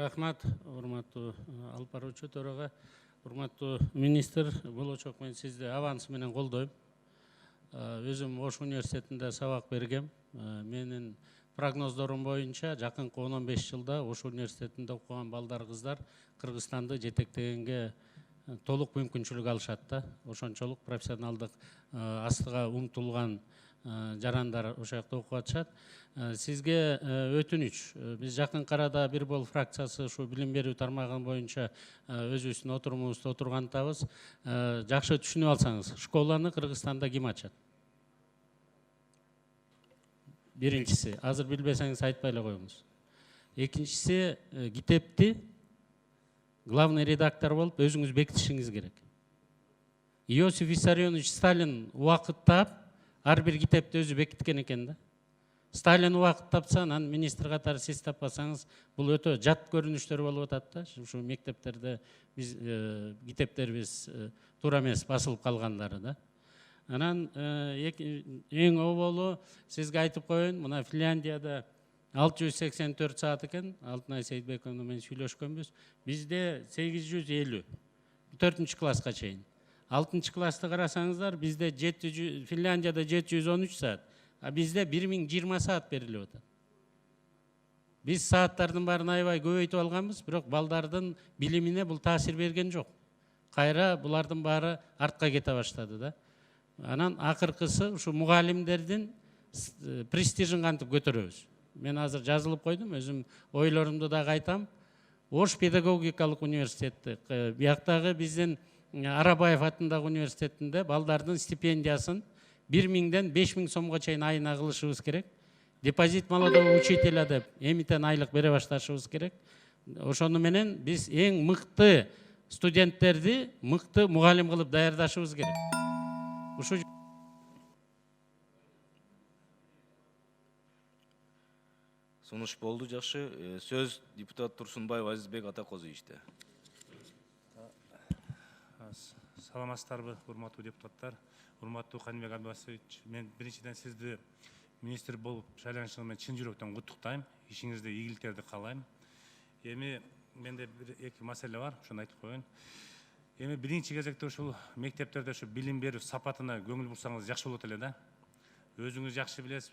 Рахмат, урматтуу алып баруучу төрага, урматтуу министр, болочок мен сизди аванс менен колдойм. Өзүм Ош университетинде сабак бергем. Менин прогноздорум боюнча жакынкы 10-15 жылда Ош университетинде окуган балдар, кыздар Кыргызстанды жетектегенге толук мүмкүнчүлүк алышат да. Ошончолук профессионалдык астыга умтулган жарандар ошол жакта окуп атышат. Сизге өтүнүч. Биз жакынкы арада бир бол фракциясы ушу билим берүү тармагы боюнча өзүбүздүн отурумубузда отургантабыз. Жакшы түшүнүп алсаңыз, школаны Кыргызстанда ким ачат? Биринчиси, азыр билбесеңиз айтпай эле коюңуз. Экинчиси, китепти главный редактор болуп өзүңүз бекитишиңиз керек. Иосиф Виссарионович Сталин убакыттап ар бир китепти өзү бекиткен экен да. Сталин убакыт тапса, анан министр катары сиз таппасаңыз, бул өтө жат көрүнүштөр болуп атат да. Ушу мектептерде биз китептерибиз туура эмес басылып калгандары да. Анан эң оболу сизге айтып коеюн, мына Финляндияда 684 саат экен, Алтынай Сейитбековна менен сүйлөшкөнбүз. Бизде 850, 4 класска чейин. 6 классты карасаңыздар, бизде Финляндияда 713 саат, а бизде 1020 саат берилип атат. Биз сааттардын баарын аябай көбөйтүп алганбыз, бирок балдардын билимине бул таасир берген жок. Кайра булардын баары артка кете баштады да. Анан акыркысы ушу мугалимдердин престижин кантип көтөрөбүз. Мен азыр жазылып койдум, өзүм ойлорумду дагы айтам. Ош педагогикалык университети, бияктагы биздин Арабаев атындагы университетинде балдардын стипендиясын 1000-ден 5000 сомго чейин айына кылышыбыз керек. Депозит молодого учителя деп эмитен айлык бере башташыбыз керек. Ошону менен биз эң мыкты студенттерди мыкты мугалим кылып даярдашыбыз керек. Ушу Сунуш болду, жакшы. Сөз депутат Турсунбаев Азизбек Атакозовичте. Саламатсыздарбы, урматтуу депутаттар, урматтуу Каныбек Аббасович. Мен биринчиден сизди министр болуп шайланышыңыз менен чын жүрөктөн куттуктайм. Ишиңизде ийгиликтерди каалайм. Эми менде бир эки маселе бар, ошону айтып коеюн. Эми биринчи кезекте ушул мектептерде ушу билим берүү сапатына көңүл бурсаңыз жакшы болот эле да. Өзүңүз жакшы билесиз,